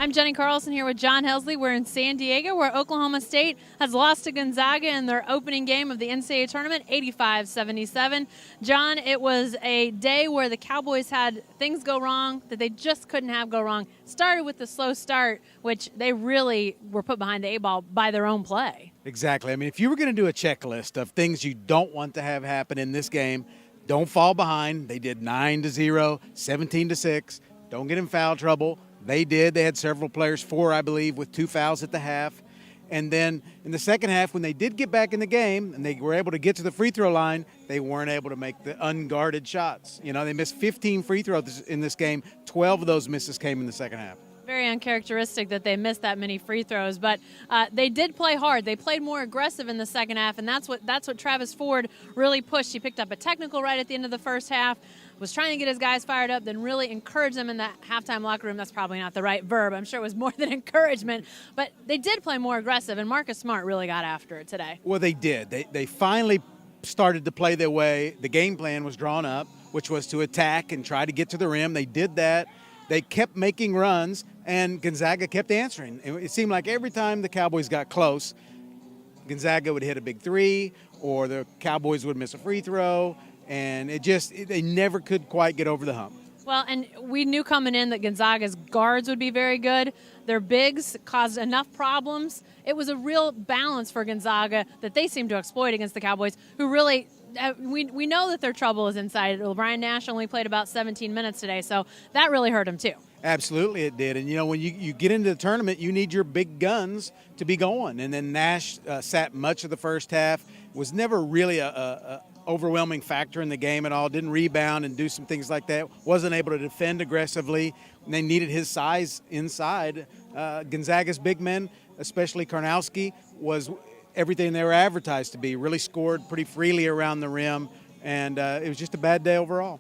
I'm Jenny Carlson here with John Helsley. We're in San Diego, where Oklahoma State has lost to Gonzaga in their opening game of the NCAA Tournament, 85-77. John, it was a day where the Cowboys had things go wrong that they just couldn't have go wrong. Started with the slow start, which they really were put behind the eight ball by their own play. Exactly. I mean, if you were going to do a checklist of things you don't want to have happen in this game, don't fall behind. They did 9-0, 17-6. Don't get in foul trouble. They did. They had several players, 4, I believe, with 2 fouls at the half. And then in the second half, when they did get back in the game and they were able to get to the free throw line, they weren't able to make the unguarded shots. You know, they missed 15 free throws in this game. 12 of those misses came in the second half. Very uncharacteristic that they missed that many free throws, but they did play hard. They played more aggressive in the second half, and that's what Travis Ford really pushed. He picked up a technical right at the end of the first half, was trying to get his guys fired up, then really encourage them in that halftime locker room. That's probably not the right verb. I'm sure it was more than encouragement, but they did play more aggressive, and Marcus Smart really got after it today. Well, they did. They finally started to play their way. The game plan was drawn up, which was to attack and try to get to the rim. They did that. They kept making runs, and Gonzaga kept answering. It seemed like every time the Cowboys got close, Gonzaga would hit a big three, or the Cowboys would miss a free throw, and they never could quite get over the hump. Well, and we knew coming in that Gonzaga's guards would be very good. Their bigs caused enough problems. It was a real balance for Gonzaga that they seemed to exploit against the Cowboys, who really we know that their trouble is inside. Brian Nash only played about 17 minutes today, so that really hurt him too. Absolutely it did. And, you know, when you get into the tournament, you need your big guns to be going. And then Nash sat much of the first half, was never really a overwhelming factor in the game at all, didn't rebound and do some things like that, wasn't able to defend aggressively. And they needed his size inside. Gonzaga's big men, especially Karnowski, was everything they were advertised to be, really scored pretty freely around the rim, and it was just a bad day overall.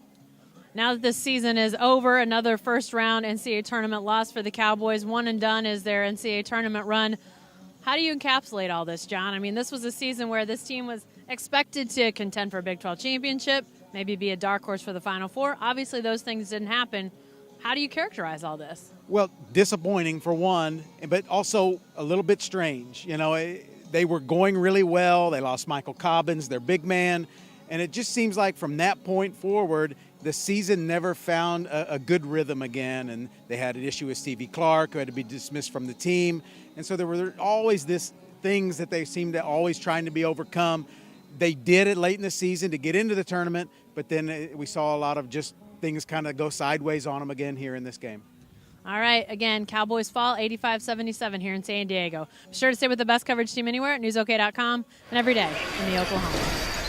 Now that this season is over, another first-round NCAA tournament loss for the Cowboys. One and done is their NCAA tournament run. How do you encapsulate all this, John? I mean, this was a season where this team was expected to contend for a Big 12 championship, maybe be a dark horse for the Final Four. Obviously, those things didn't happen. How do you characterize all this? Well, disappointing for one, but also a little bit strange. You know, they were going really well. They lost Michael Cobbins, their big man, and it just seems like from that point forward, the season never found a good rhythm again, and they had an issue with Stevie Clark, who had to be dismissed from the team. And so there were always things that they seemed to always trying to be overcome. They did it late in the season to get into the tournament, but then we saw a lot of just things kind of go sideways on them again here in this game. All right, again, Cowboys fall 85-77 here in San Diego. Be sure to stay with the best coverage team anywhere at newsok.com and every day in the Oklahoma.